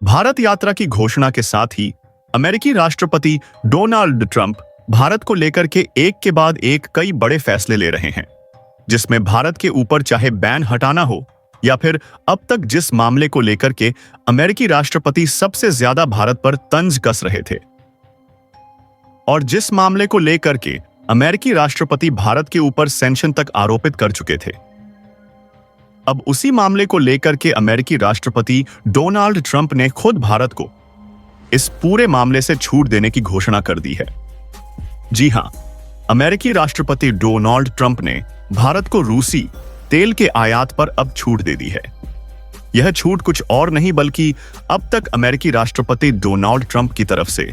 भारत यात्रा की घोषणा के साथ ही अमेरिकी राष्ट्रपति डोनाल्ड ट्रंप भारत को लेकर के एक के बाद एक कई बड़े फैसले ले रहे हैं, जिसमें भारत के ऊपर चाहे बैन हटाना हो या फिर अब तक जिस मामले को लेकर के अमेरिकी राष्ट्रपति सबसे ज्यादा भारत पर तंज कस रहे थे और जिस मामले को लेकर के अमेरिकी राष्ट्रपति भारत के ऊपर सैंक्शन तक आरोपित कर चुके थे, अब उसी मामले को लेकर के अमेरिकी राष्ट्रपति डोनाल्ड ट्रंप ने खुद भारत को इस पूरे मामले से छूट देने की घोषणा कर दी है। जी हां, अमेरिकी राष्ट्रपति डोनाल्ड ट्रंप ने भारत को रूसी तेल के आयात पर अब छूट दे दी है। यह छूट कुछ और नहीं बल्कि अब तक अमेरिकी राष्ट्रपति डोनाल्ड ट्रंप की तरफ से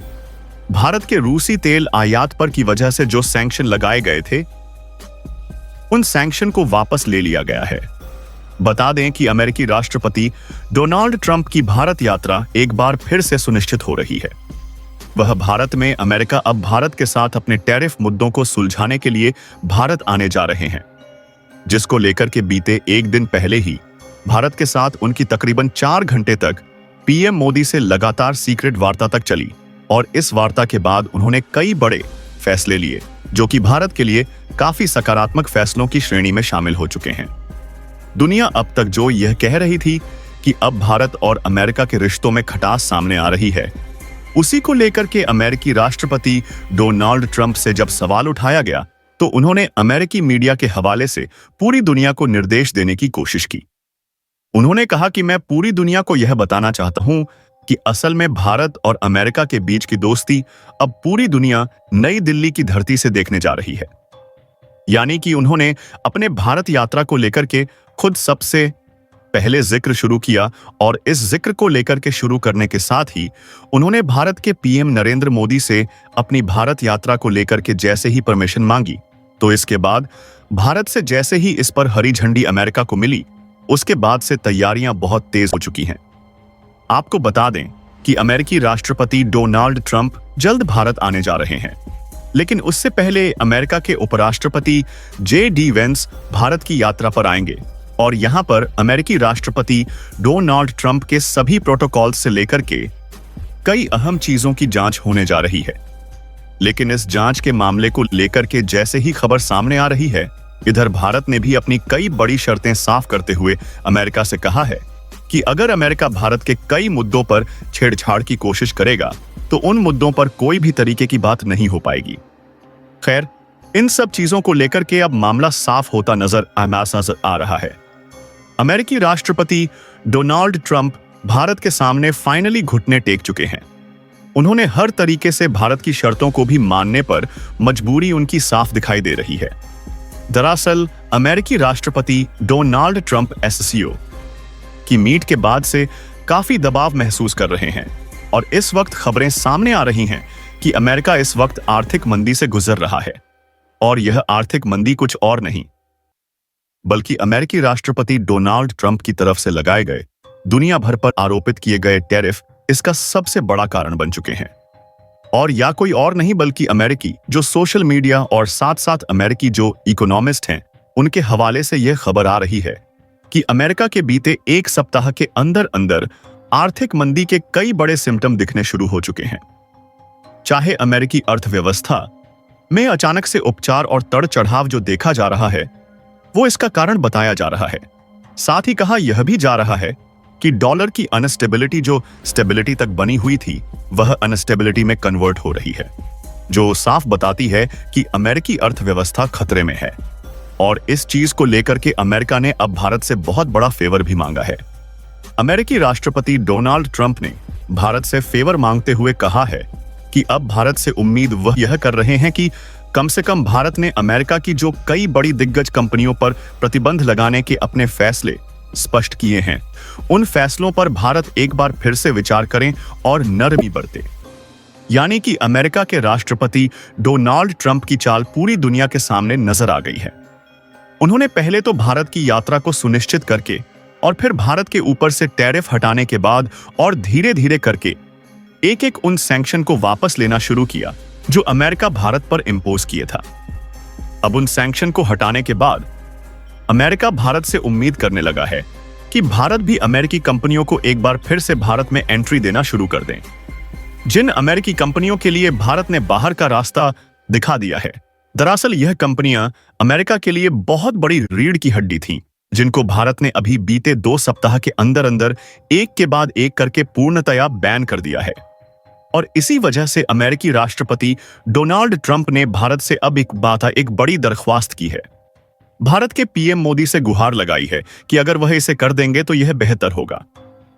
भारत के रूसी तेल आयात पर की वजह से जो सैंक्शन लगाए गए थे, उन सैंक्शन को वापस ले लिया गया है। बता दें कि अमेरिकी राष्ट्रपति डोनाल्ड ट्रंप की भारत यात्रा एक बार फिर से सुनिश्चित हो रही है। वह भारत में अमेरिका अब भारत के साथ अपने टैरिफ मुद्दों को सुलझाने के लिए भारत आने जा रहे हैं, जिसको लेकर के बीते एक दिन पहले ही भारत के साथ उनकी तकरीबन 4 घंटे तक पीएम मोदी से लगातार सीक्रेट वार्ता तक चली और इस वार्ता के बाद उन्होंने कई बड़े फैसले लिए जो कि भारत के लिए काफी सकारात्मक फैसलों की श्रेणी में शामिल हो चुके हैं। दुनिया अब तक जो यह कह रही थी कि अब भारत और अमेरिका के रिश्तों में खटास सामने आ रही है, उसी को लेकर के अमेरिकी राष्ट्रपति डोनाल्ड ट्रंप से जब सवाल उठाया गया तो उन्होंने अमेरिकी मीडिया के हवाले से पूरी दुनिया को निर्देश देने की कोशिश की। उन्होंने कहा कि मैं पूरी दुनिया को यह बताना चाहता हूं कि असल में भारत और अमेरिका के बीच की दोस्ती अब पूरी दुनिया नई दिल्ली की धरती से देखने जा रही है। यानी कि उन्होंने अपने भारत यात्रा को लेकर के खुद सबसे पहले जिक्र शुरू किया और इस जिक्र को लेकर के शुरू करने के साथ ही उन्होंने भारत के पीएम नरेंद्र मोदी से अपनी भारत यात्रा को लेकर के जैसे ही परमिशन मांगी, तो इसके बाद भारत से जैसे ही इस पर हरी झंडी अमेरिका को मिली, उसके बाद से तैयारियां बहुत तेज हो चुकी हैं। आपको बता दें कि अमेरिकी राष्ट्रपति डोनाल्ड ट्रंप जल्द भारत आने जा रहे हैं, लेकिन उससे पहले अमेरिका के उपराष्ट्रपति जे.डी. वेंस भारत की यात्रा पर आएंगे और यहां पर अमेरिकी राष्ट्रपति डोनाल्ड ट्रंप के सभी प्रोटोकॉल से लेकर के कई अहम चीजों की जांच होने जा रही है। लेकिन इस जांच के मामले को लेकर के जैसे ही खबर सामने आ रही है, इधर भारत ने भी अपनी कई बड़ी शर्तें साफ करते हुए अमेरिका से कहा है कि अगर अमेरिका भारत के कई मुद्दों पर छेड़छाड़ की कोशिश करेगा तो उन मुद्दों पर कोई भी तरीके की बात नहीं हो पाएगी। खैर, इन सब चीजों को लेकर के अब मामला साफ होता नजर आ रहा है। अमेरिकी राष्ट्रपति डोनाल्ड ट्रंप भारत के सामने फाइनली घुटने टेक चुके हैं। उन्होंने हर तरीके से भारत की शर्तों को भी मानने पर मजबूरी उनकी साफ दिखाई दे रही है। दरअसल अमेरिकी राष्ट्रपति डोनाल्ड ट्रंप एससीओ की मीट के बाद से काफी दबाव महसूस कर रहे हैं और इस वक्त खबरें सामने आ रही हैं कि अमेरिका इस वक्त आर्थिक मंदी से गुजर रहा है और यह आर्थिक मंदी कुछ और नहीं बल्कि अमेरिकी राष्ट्रपति डोनाल्ड ट्रंप की तरफ से लगाए गए दुनिया भर पर आरोपित किए गए टैरिफ इसका सबसे बड़ा कारण बन चुके हैं। और या कोई और नहीं बल्कि अमेरिकी जो सोशल मीडिया और साथ साथ अमेरिकी जो इकोनॉमिस्ट हैं, उनके हवाले से यह खबर आ रही है कि अमेरिका के बीते एक सप्ताह के अंदर अंदर आर्थिक मंदी के कई बड़े सिम्टम दिखने शुरू हो चुके हैं। चाहे अमेरिकी अर्थव्यवस्था में अचानक से उपचार और तड़ चढ़ाव जो देखा जा रहा है, वो इसका कारण बताया जा रहा है। साथ ही कहा यह भी जा रहा है कि डॉलर की अनस्टेबिलिटी जो स्टेबिलिटी तक बनी हुई थी, वह अनस्टेबिलिटी में कन्वर्ट हो रही है, जो साफ बताती है कि अमेरिकी अर्थव्यवस्था खतरे में है। और इस चीज को लेकर के अमेरिका ने अब भारत से बहुत बड़ा फेवर भी मांगा है। अमेरिकी राष्ट्रपति डोनाल्ड ट्रंप ने भारत से फेवर मांगते हुए कहा है कि अब भारत से उम्मीद वह यह कर रहे हैं कि कम से कम भारत ने अमेरिका की जो कई बड़ी दिग्गज कंपनियों पर प्रतिबंध लगाने के अपने फैसले स्पष्ट किए हैं, उन फैसलों पर भारत एक बार फिर से विचार करें और नरमी बरते। यानी कि अमेरिका के राष्ट्रपति डोनाल्ड ट्रंप की चाल पूरी दुनिया के सामने नजर आ गई है। उन्होंने पहले तो भारत की यात्रा को सुनिश्चित करके और फिर भारत के ऊपर से टैरिफ हटाने के बाद और धीरे धीरे करके एक एक उन सैंक्शन को वापस लेना शुरू किया जो अमेरिका भारत पर इंपोज किए था। अब उन सैंक्शन को हटाने के बाद अमेरिका भारत से उम्मीद करने लगा है कि भारत भी अमेरिकी कंपनियों को एक बार फिर से भारत में एंट्री देना शुरू कर दें। जिन अमेरिकी कंपनियों के लिए भारत ने बाहर का रास्ता दिखा दिया है, दरअसल यह कंपनियां अमेरिका के लिए बहुत बड़ी रीढ़ की हड्डी थीं, जिनको भारत ने अभी बीते 2 सप्ताह के अंदर अंदर एक के बाद एक करके पूर्णतया बैन कर दिया है। और इसी वजह से अमेरिकी राष्ट्रपति डोनाल्ड ट्रंप ने भारत से अब एक बड़ी दरख्वास्त की है। भारत के पीएम मोदी से गुहार लगाई है कि अगर वह इसे कर देंगे तो यह बेहतर होगा।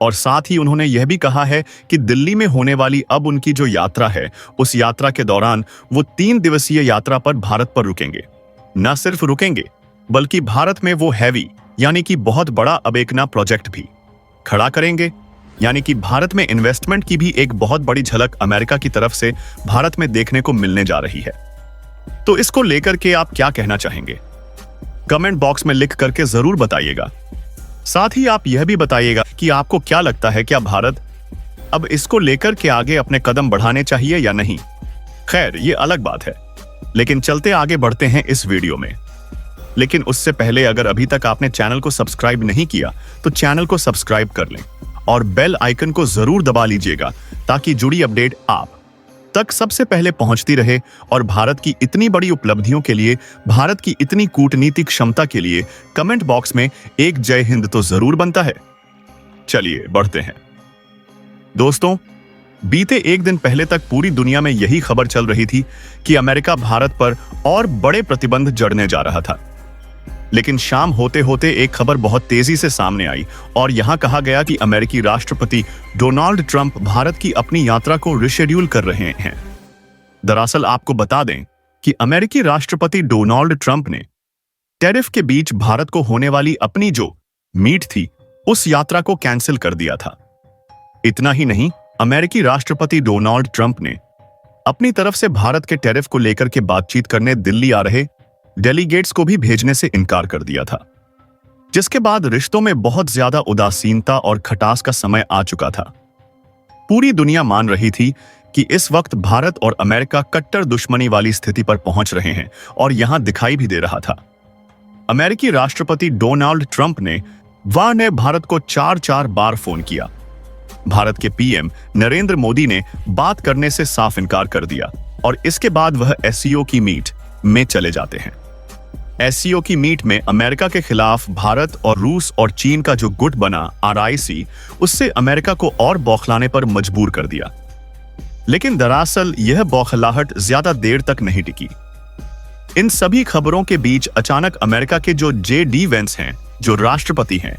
और साथ ही उन्होंने यह भी कहा है कि दिल्ली में होने वाली अब उनकी जो यात्रा है, उस यात्रा के दौरान वो 3 दिवसीय यात्रा पर भारत पर रुकेंगे। न सिर्फ रुकेंगे, बल्कि भारत में वो हैवी यानी कि बहुत बड़ा अबेकना प्रोजेक्ट भी खड़ा करेंगे। यानी कि भारत में इन्वेस्टमेंट की भी एक बहुत बड़ी झलक अमेरिका की तरफ से भारत में देखने को मिलने जा रही है। तो इसको लेकर के आप क्या कहना चाहेंगे? कमेंट बॉक्स में लिख करके जरूर बताइएगा। साथ ही आप यह भी बताइएगा कि आपको क्या लगता है, क्या भारत अब इसको लेकर के आगे अपने कदम बढ़ाने चाहिए या नहीं? खैर, ये अलग बात है, लेकिन चलते आगे बढ़ते हैं इस वीडियो में। लेकिन उससे पहले अगर अभी तक आपने चैनल को सब्सक्राइब नहीं किया तो चैनल को सब्सक्राइब कर लें और बेल आइकन को जरूर दबा लीजिएगा, ताकि जुड़ी अपडेट आप तक सबसे पहले पहुंचती रहे। और भारत की इतनी बड़ी उपलब्धियों के लिए, भारत की इतनी कूटनीतिक क्षमता के लिए कमेंट बॉक्स में एक जय हिंद तो जरूर बनता है। चलिए बढ़ते हैं। दोस्तों, बीते एक दिन पहले तक पूरी दुनिया में यही खबर चल रही थी कि अमेरिका भारत पर और बड़े प्रतिबंध जड़ने जा रहा था। लेकिन शाम होते होते एक खबर बहुत तेजी से सामने आई और यहां कहा गया कि अमेरिकी राष्ट्रपति डोनाल्ड ट्रंप भारत की अपनी यात्रा को रिशेड्यूल कर रहे हैं। दरअसल आपको बता दें कि अमेरिकी राष्ट्रपति डोनाल्ड ट्रंप ने टैरिफ के बीच भारत को होने वाली अपनी जो मीट थी, उस यात्रा को कैंसिल कर दिया था। इतना ही नहीं, अमेरिकी राष्ट्रपति डोनाल्ड ट्रंप ने अपनी तरफ से भारत के टैरिफ को लेकर के बातचीत करने दिल्ली आ रहे डेलीगेट्स को भी भेजने से इनकार कर दिया था, जिसके बाद रिश्तों में बहुत ज्यादा उदासीनता और खटास का समय आ चुका था। पूरी दुनिया मान रही थी कि इस वक्त भारत और अमेरिका कट्टर दुश्मनी वाली स्थिति पर पहुंच रहे हैं और यहां दिखाई भी दे रहा था। अमेरिकी राष्ट्रपति डोनाल्ड ट्रंप ने भारत को 4 बार फोन किया। भारत के पीएम नरेंद्र मोदी ने बात करने से साफ इनकार कर दिया और इसके बाद वह एससीओ की मीट में चले जाते हैं। एससीओ की मीट में अमेरिका के खिलाफ भारत और रूस और चीन का जो गुट बना RIC, उससे अमेरिका को और बौखलाने पर मजबूर कर दिया। लेकिन दरअसल यह बौखलाहट ज्यादा देर तक नहीं टिकी। इन सभी खबरों के बीच अचानक अमेरिका के जो JD वेंस हैं, जो राष्ट्रपति हैं,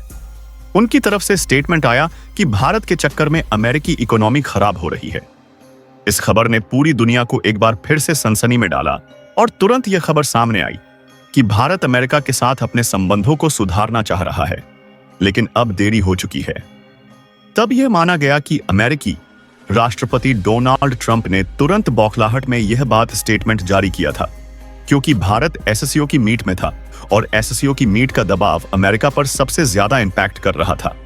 उनकी तरफ से स्टेटमेंट आया कि भारत के चक्कर में अमेरिकी इकोनॉमी खराब हो रही है। इस खबर ने पूरी दुनिया को एक बार फिर से सनसनी में डाला और तुरंत यह खबर सामने आई कि भारत अमेरिका के साथ अपने संबंधों को सुधारना चाह रहा है। लेकिन अब देरी हो चुकी है। तब यह माना गया कि अमेरिकी राष्ट्रपति डोनाल्ड ट्रंप ने तुरंत बौखलाहट में यह बात स्टेटमेंट जारी किया था, क्योंकि भारत SCO की मीट में था और SCO की मीट का दबाव अमेरिका पर सबसे ज्यादा इंपैक्ट कर रहा था।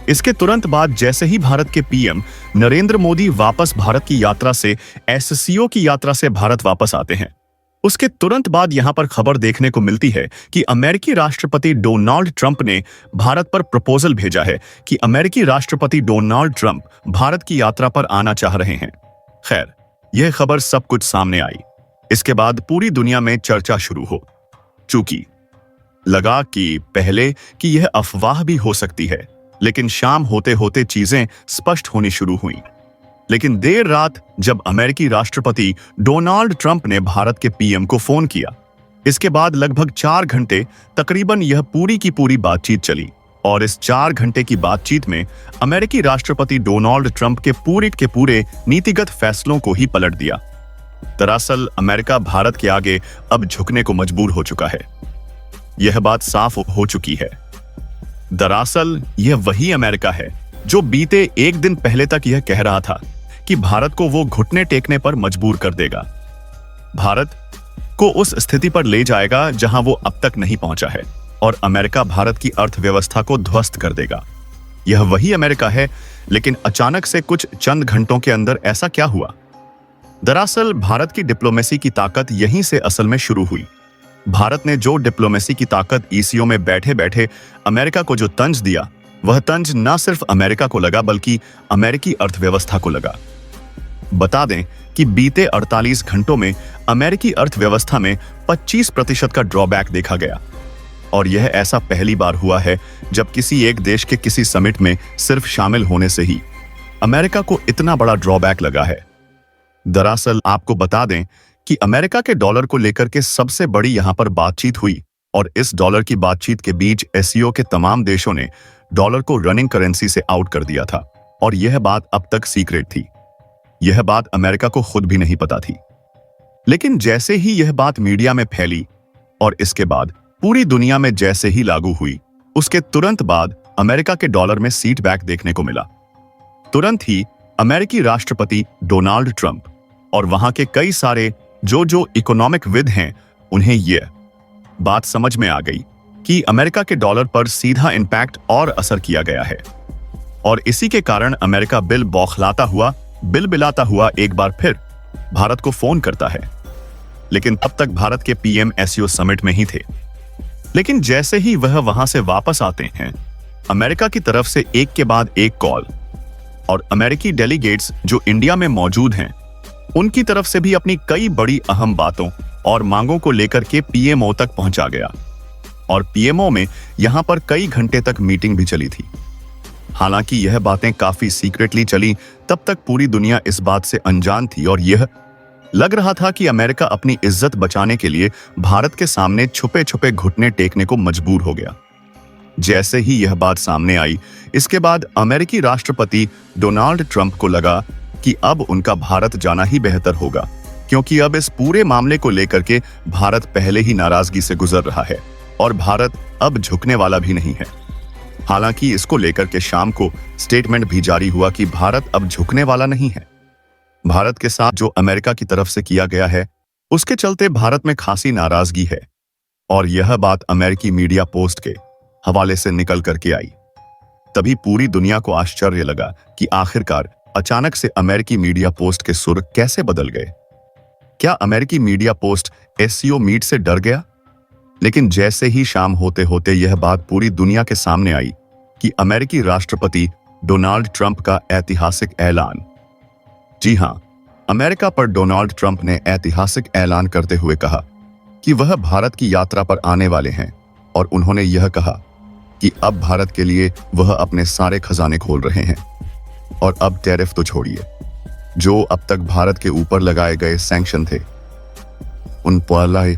इसके तुरंत बाद जैसे ही भारत के पीएम नरेंद्र मोदी वापस भारत की यात्रा से SCO की यात्रा से भारत वापस आते हैं, उसके तुरंत बाद यहां पर खबर देखने को मिलती है कि अमेरिकी राष्ट्रपति डोनाल्ड ट्रंप ने भारत पर प्रपोजल भेजा है कि अमेरिकी राष्ट्रपति डोनाल्ड ट्रंप भारत की यात्रा पर आना चाह रहे हैं। खैर, यह खबर सब कुछ सामने आई। इसके बाद पूरी दुनिया में चर्चा शुरू हो चुकी। लगा कि पहले कि यह अफवाह भी हो सकती है, लेकिन शाम होते होते चीजें स्पष्ट होनी शुरू हुई। लेकिन देर रात जब अमेरिकी राष्ट्रपति डोनाल्ड ट्रंप ने भारत के पीएम को फोन किया, इसके बाद लगभग 4 घंटे तकरीबन यह पूरी की पूरी बातचीत चली और इस 4 घंटे की बातचीत में अमेरिकी राष्ट्रपति डोनाल्ड ट्रंप के पूरे नीतिगत फैसलों को ही पलट दिया। दरअसल अमेरिका भारत के आगे अब झुकने को मजबूर हो चुका है। यह बात साफ हो चुकी है। दरअसल यह वही अमेरिका है जो बीते एक दिन पहले तक यह कह रहा था कि भारत को वो घुटने टेकने पर मजबूर कर देगा, भारत को उस स्थिति पर ले जाएगा जहां वो अब तक नहीं पहुंचा है और अमेरिका भारत की अर्थव्यवस्था को ध्वस्त कर देगा। यह वही अमेरिका है। लेकिन अचानक से कुछ चंद घंटों के अंदर ऐसा क्या हुआ? दरअसल भारत की डिप्लोमेसी की ताकत यहीं से असल में शुरू हुई। भारत ने जो डिप्लोमेसी की ताकत ECO में बैठे बैठे अमेरिका को जो तंज दिया, वह तंज न सिर्फ अमेरिका को लगा बल्कि अमेरिकी अर्थव्यवस्था को लगा। बता दें कि बीते 48 घंटों में अमेरिकी अर्थव्यवस्था में 25% का ड्रॉबैक देखा गया और यह ऐसा पहली बार हुआ है जब किसी एक देश के किसी समिट में सिर्फ शामिल होने से ही अमेरिका को इतना बड़ा ड्रॉबैक लगा है। दरअसल आपको बता दें कि अमेरिका के डॉलर को लेकर के सबसे बड़ी यहां पर बातचीत हुई और इस डॉलर की बातचीत के बीच एससीओ के तमाम देशों ने डॉलर को रनिंग करेंसी से आउट कर दिया था और यह बात अब तक सीक्रेट थी। यह बात अमेरिका को खुद भी नहीं पता थी। लेकिन जैसे ही यह बात मीडिया में फैली और इसके बाद पूरी दुनिया में जैसे ही लागू हुई, उसके तुरंत बाद अमेरिका के डॉलर में सीट बैक देखने को मिला। तुरंत ही अमेरिकी राष्ट्रपति डोनाल्ड ट्रंप और वहां के कई सारे जो इकोनॉमिक विद हैं, उन्हें यह बात समझ में आ गई कि अमेरिका के डॉलर पर सीधा इंपैक्ट और असर किया गया है और इसी के कारण अमेरिका बिल बिलाता हुआ एक बार फिर भारत को फोन करता है। लेकिन तब तक भारत के पीएम एससीओ समिट में ही थे। लेकिन जैसे ही वह वहां से वापस आते हैं, अमेरिका की तरफ से एक के बाद एक कॉल और अमेरिकी डेलीगेट्स जो इंडिया में मौजूद हैं, उनकी तरफ से भी अपनी कई बड़ी अहम बातों और मांगों को लेकर के पीएमओ तक पहुंचा गया और पीएमओ में यहां पर कई घंटे तक मीटिंग भी चली थी। हालांकि यह बातें काफी सीक्रेटली चली, तब तक पूरी दुनिया इस बात से अनजान थी और यह लग रहा था कि अमेरिका अपनी इज्जत बचाने के लिए भारत के सामने छुपे छुपे घुटने टेकने को मजबूर हो गया। जैसे ही यह बात सामने आई, इसके बाद अमेरिकी राष्ट्रपति डोनाल्ड ट्रंप को लगा कि अब उनका भारत जाना ही बेहतर होगा, क्योंकि अब इस पूरे मामले को लेकर के भारत पहले ही नाराजगी से गुजर रहा है और भारत अब झुकने वाला भी नहीं है। हालांकि इसको लेकर के शाम को स्टेटमेंट भी जारी हुआ कि भारत अब झुकने वाला नहीं है। भारत के साथ जो अमेरिका की तरफ से किया गया है, उसके चलते भारत में खासी नाराजगी है और यह बात अमेरिकी मीडिया पोस्ट के हवाले से निकल करके आई। तभी पूरी दुनिया को आश्चर्य लगा कि आखिरकार अचानक से अमेरिकी मीडिया पोस्ट के सुर कैसे बदल गए। क्या अमेरिकी मीडिया पोस्ट एससीओ मीट से डर गया? लेकिन जैसे ही शाम होते होते यह बात पूरी दुनिया के सामने आई कि अमेरिकी राष्ट्रपति डोनाल्ड ट्रंप का ऐतिहासिक ऐलान। जी हां, अमेरिका पर डोनाल्ड ट्रंप ने ऐतिहासिक ऐलान करते हुए कहा कि वह भारत की यात्रा पर आने वाले हैं और उन्होंने यह कहा कि अब भारत के लिए वह अपने सारे खजाने खोल रहे हैं और अब टैरिफ तो छोड़िए, जो अब तक भारत के ऊपर लगाए गए सैंक्शन थे, उन पर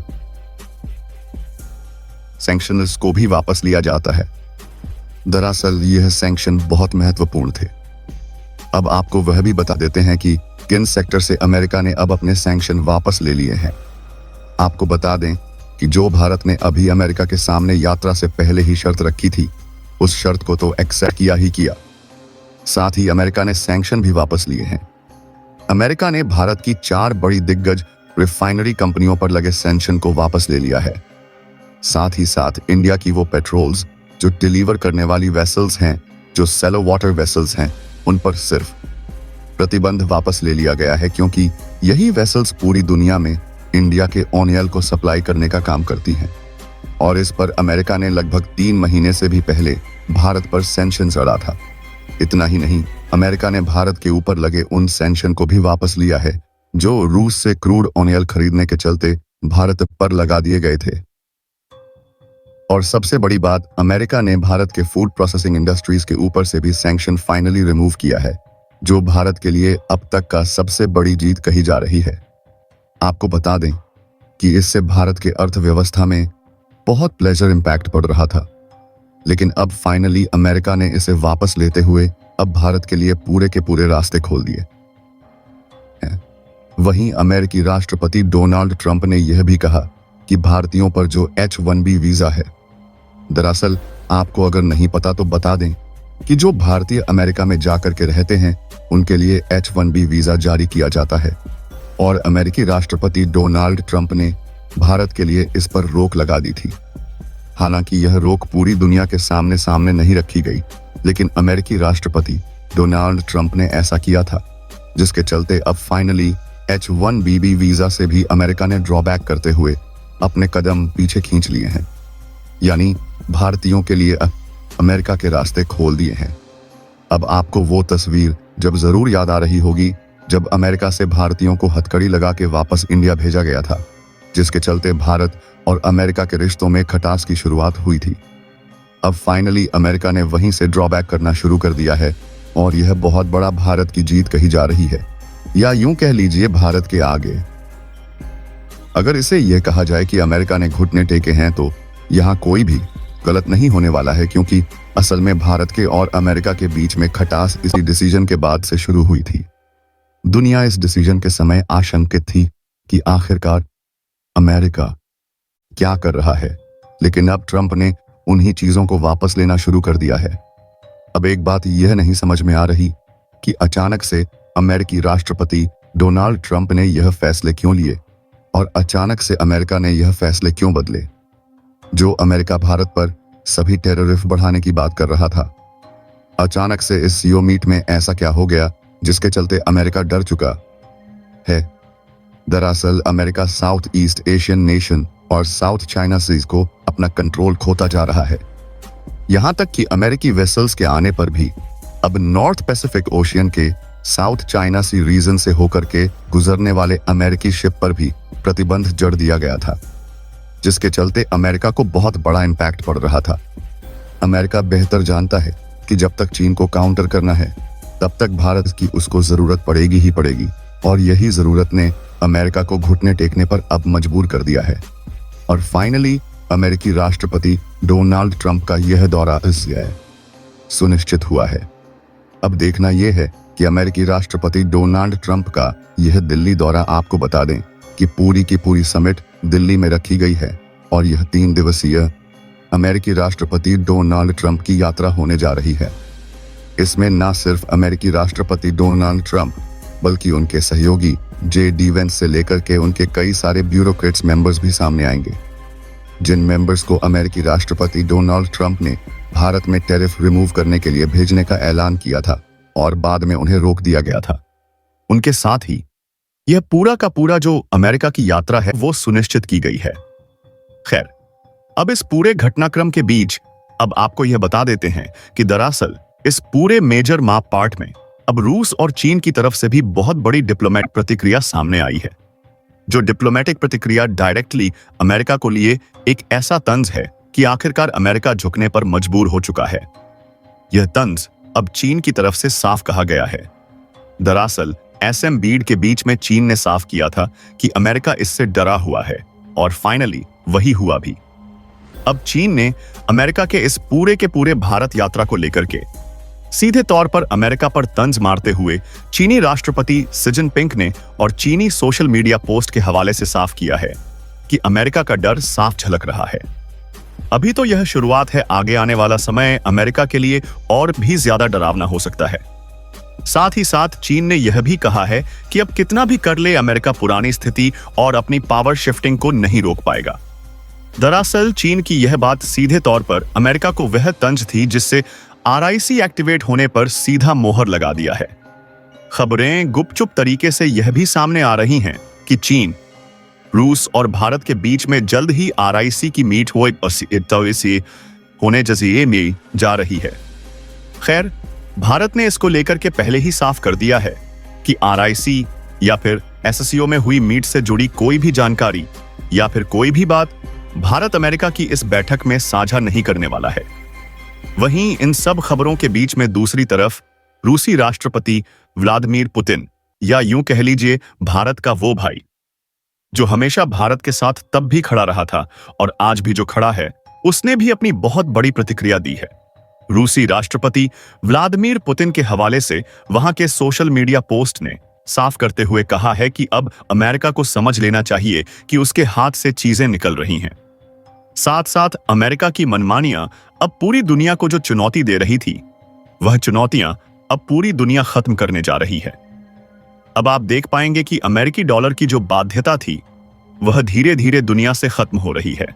सैंक्शंस को भी वापस लिया जाता है। दरअसल यह सैंक्शन बहुत महत्वपूर्ण थे। अब आपको वह भी बता देते हैं कि किन सेक्टर से अमेरिका ने अब अपने सैंक्शन वापस ले लिए हैं। आपको बता दें कि जो भारत ने अभी अमेरिका के सामने यात्रा से पहले ही शर्त रखी थी, उस शर्त को तो एक्सेप्ट किया ही किया, साथ ही अमेरिका ने सैंक्शन भी वापस लिए हैं। अमेरिका ने भारत की 4 बड़ी दिग्गज रिफाइनरी कंपनियों पर लगे सैंक्शन को वापस ले लिया है। साथ ही साथ इंडिया की वो पेट्रोल्स जो डिलीवर करने वाली वेसल्स हैं, जो सेलो वाटर वेसल्स हैं, उन पर सिर्फ प्रतिबंध वापस ले लिया गया है, क्योंकि यही वेसल्स पूरी दुनिया में इंडिया के ऑयल को सप्लाई करने का काम करती हैं और इस पर अमेरिका ने लगभग 3 महीने से भी पहले भारत पर सैंक्शन चढ़ा था। इतना ही नहीं, अमेरिका ने भारत के ऊपर लगे उन सैंक्शन को भी वापस लिया है जो रूस से क्रूड ऑयल खरीदने के चलते भारत पर लगा दिए गए थे। और सबसे बड़ी बात, अमेरिका ने भारत के फूड प्रोसेसिंग इंडस्ट्रीज के ऊपर से भी सैंक्शन फाइनली रिमूव किया है, जो भारत के लिए अब तक का सबसे बड़ी जीत कही जा रही है। आपको बता दें कि इससे भारत के अर्थव्यवस्था में बहुत प्लेजर इंपैक्ट पड़ रहा था, लेकिन अब फाइनली अमेरिका ने इसे वापस लेते हुए अब भारत के लिए पूरे के पूरे रास्ते खोल दिए। वहीं अमेरिकी राष्ट्रपति डोनाल्ड ट्रंप ने यह भी कहा कि भारतीयों पर जो H-1B वीजा है, दरअसल आपको अगर नहीं पता तो बता दें कि जो भारतीय अमेरिका में जाकर के रहते हैं, उनके लिए H-1B वीजा जारी किया जाता है और अमेरिकी राष्ट्रपति डोनाल्ड ट्रंप ने भारत के लिए इस पर रोक लगा दी थी। हालांकि यह रोक पूरी दुनिया के सामने नहीं रखी गई, लेकिन अमेरिकी राष्ट्रपति डोनाल्ड ट्रंप ने ऐसा किया था, जिसके चलते अब फाइनली H-1B वीजा से भी अमेरिका ने ड्रॉबैक करते हुए अपने कदम पीछे खींच लिए हैं। यानी भारतीयों के लिए अमेरिका के रास्ते खोल दिए हैं। अब आपको वो तस्वीर जब जरूर याद आ रही होगी जब अमेरिका से भारतीयों को हथकड़ी लगा के वापस इंडिया भेजा गया था, जिसके चलते भारत और अमेरिका के रिश्तों में खटास की शुरुआत हुई थी। अब फाइनली अमेरिका ने वहीं से ड्रॉबैक करना शुरू कर दिया है और यह बहुत बड़ा भारत की जीत कही जा रही है, या यूं कह लीजिए भारत के आगे। अगर इसे यह कहा जाए कि अमेरिका ने घुटने टेके हैं तो यहाँ कोई भी गलत नहीं होने वाला है, क्योंकि असल में भारत के और अमेरिका के बीच में खटास इसी डिसीजन के बाद से शुरू हुई थी। दुनिया इस डिसीजन के समय आशंकित थी कि आखिरकार अमेरिका क्या कर रहा है, लेकिन अब ट्रंप ने उन्हीं चीजों को वापस लेना शुरू कर दिया है। अब एक बात यह नहीं समझ में आ रही कि अचानक से अमेरिकी राष्ट्रपति डोनाल्ड ट्रंप ने यह फैसले क्यों लिए और अचानक से अमेरिका ने यह फैसले क्यों बदले। जो अमेरिका भारत पर सभी टेररिफ बढ़ाने की बात कर रहा था, अचानक से इस सीओ मीट में ऐसा क्या हो गया जिसके चलते अमेरिका डर चुका है। दरअसल America south east Asian nation और साउथ चाइना सीज को अपना कंट्रोल खोता जा रहा है। यहां तक कि अमेरिकी वेसल्स के आने पर भी अब नॉर्थ पैसिफिक ओशियन के साउथ चाइना सी रीजन से होकर के गुजरने वाले अमेरिकी शिप पर भी प्रतिबंध जड़ दिया गया था, जिसके चलते अमेरिका को बहुत बड़ा इंपैक्ट पड़ रहा था। अमेरिका बेहतर जानता है कि जब तक चीन को काउंटर करना है तब तक भारत की उसको जरूरत पड़ेगी ही पड़ेगी, और यही जरूरत ने अमेरिका को घुटने टेकने पर अब मजबूर कर दिया है। और फाइनली अमेरिकी राष्ट्रपति डोनाल्ड ट्रंप का यह दौरा सुनिश्चित हुआ है। अब देखना यह है कि अमेरिकी राष्ट्रपति डोनाल्ड ट्रंप का यह दिल्ली दौरा, आपको बता दें कि पूरी की पूरी समिट दिल्ली में रखी गई है और यह 3 दिवसीय अमेरिकी राष्ट्रपति डोनाल्ड ट्रंप की यात्रा होने जा रही है। इसमें न सिर्फ अमेरिकी राष्ट्रपति डोनाल्ड ट्रंप बल्कि उनके सहयोगी जे.डी. वेंस से लेकर के उनके कई सारे ब्यूरोक्रेट्स मेंबर्स भी सामने आएंगे, जिन मेंबर्स को अमेरिकी राष्ट्रपति डोनाल्ड ट्रंप ने भारत में टैरिफ रिमूव करने के लिए भेजने का ऐलान किया था और बाद में उन्हें रोक दिया गया था। उनके साथ ही यह पूरा का पूरा जो अमेरिका की यात्रा है वो सुनिश्चित की गई है। खैर, अब इस पूरे घटनाक्रम के बीच अब आपको यह बता देते हैं कि दरअसल इस पूरे मेजर मैप पार्ट में अब रूस और चीन की तरफ से भी बहुत बड़ी डिप्लोमेटिक प्रतिक्रिया सामने आई है। जो डिप्लोमेटिक प्रतिक्रिया डायरेक्टली अमेरिका को लिए एक ऐसा तंज है कि आखिरकार अमेरिका झुकने पर मजबूर हो चुका है। यह तंज अब चीन की तरफ से साफ कहा गया है। दरअसल एसएम बीड के बीच में चीन ने साफ किया था कि अमेरिका इससे डरा हुआ है और फाइनली वही हुआ भी। अब चीन ने अमेरिका के इस पूरे के पूरे भारत यात्रा को लेकर के सीधे तौर पर अमेरिका पर तंज मारते हुए चीनी राष्ट्रपति शी जिनपिंग ने और चीनी सोशल मीडिया पोस्ट के हवाले से साफ किया है कि अमेरिका का डर साफ झलक रहा है। अभी तो यह शुरुआत है, आगे आने वाला समय अमेरिका के लिए और भी ज्यादा डरावना हो सकता है। साथ ही साथ चीन ने यह भी कहा है कि अब कितना भी कर ले अमेरिका पुरानी स्थिति और अपनी पावर शिफ्टिंग को नहीं रोक पाएगा। दरअसल चीन की यह बात सीधे तौर पर अमेरिका को वह तंज थी जिससे आरआईसी एक्टिवेट होने पर सीधा मोहर लगा दिया है। खबरें गुपचुप तरीके से यह भी सामने आ रही हैं कि चीन, रूस और भारत के बीच में जल्द ही आरआईसी की मीट होने जैसे में जा रही है। खैर, भारत ने इसको लेकर के पहले ही साफ कर दिया है कि आरआईसी या फिर एससीओ में हुई मीट से जुड़ी कोई भी जानकारी या फिर कोई भी बात भारत अमेरिका की इस बैठक में साझा नहीं करने वाला है। वहीं इन सब खबरों के बीच में दूसरी तरफ रूसी राष्ट्रपति व्लादिमीर पुतिन, या यूं कह लीजिए भारत का वो भाई जो हमेशा भारत के साथ तब भी खड़ा रहा था और आज भी जो खड़ा है, उसने भी अपनी बहुत बड़ी प्रतिक्रिया दी है। रूसी राष्ट्रपति व्लादिमीर पुतिन के हवाले से वहां के सोशल मीडिया पोस्ट ने साफ करते हुए कहा है कि अब अमेरिका को समझ लेना चाहिए कि उसके हाथ से चीजें निकल रही हैं। साथ साथ अमेरिका की मनमानियां अब पूरी दुनिया को जो चुनौती दे रही थी, वह चुनौतियां अब पूरी दुनिया खत्म करने जा रही है। अब आप देख पाएंगे कि अमेरिकी डॉलर की जो बाध्यता थी, वह धीरे धीरे दुनिया से खत्म हो रही है।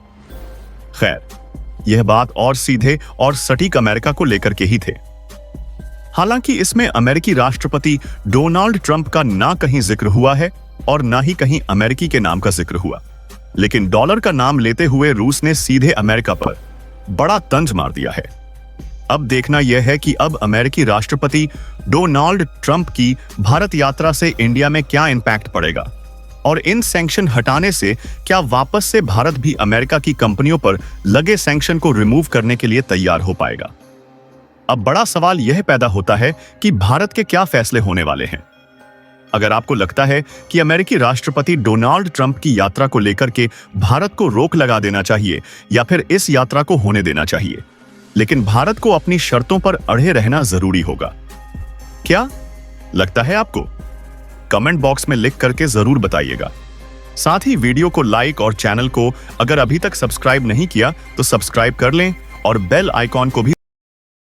खैर, यह बात और सीधे और सटीक अमेरिका को लेकर के ही थे। हालांकि इसमें अमेरिकी राष्ट्रपति डोनाल्ड ट्रंप का ना कहीं जिक्र हुआ है और ना ही कहीं अमेरिकी के नाम का जिक्र हुआ, लेकिन डॉलर का नाम लेते हुए रूस ने सीधे अमेरिका पर बड़ा तंज मार दिया है। अब देखना यह है कि अब अमेरिकी राष्ट्रपति डोनाल्ड ट्रंप की भारत यात्रा से इंडिया में क्या इंपैक्ट पड़ेगा और इन सैंक्शन हटाने से क्या वापस से भारत भी अमेरिका की कंपनियों पर लगे सैंक्शन को रिमूव करने के लिए तैयार हो पाएगा। अब बड़ा सवाल यह पैदा होता है कि भारत के क्या फैसले होने वाले हैं। अगर आपको लगता है कि अमेरिकी राष्ट्रपति डोनाल्ड ट्रंप की यात्रा को लेकर के भारत को रोक लगा देना चाहिए या फिर इस यात्रा को होने देना चाहिए, लेकिन भारत को अपनी शर्तों पर अड़े रहना जरूरी होगा, क्या लगता है आपको? कमेंट बॉक्स में लिख करके जरूर बताइएगा। साथ ही वीडियो को लाइक और चैनल को अगर अभी तक सब्सक्राइब नहीं किया तो सब्सक्राइब कर लें और बेल आइकॉन को भी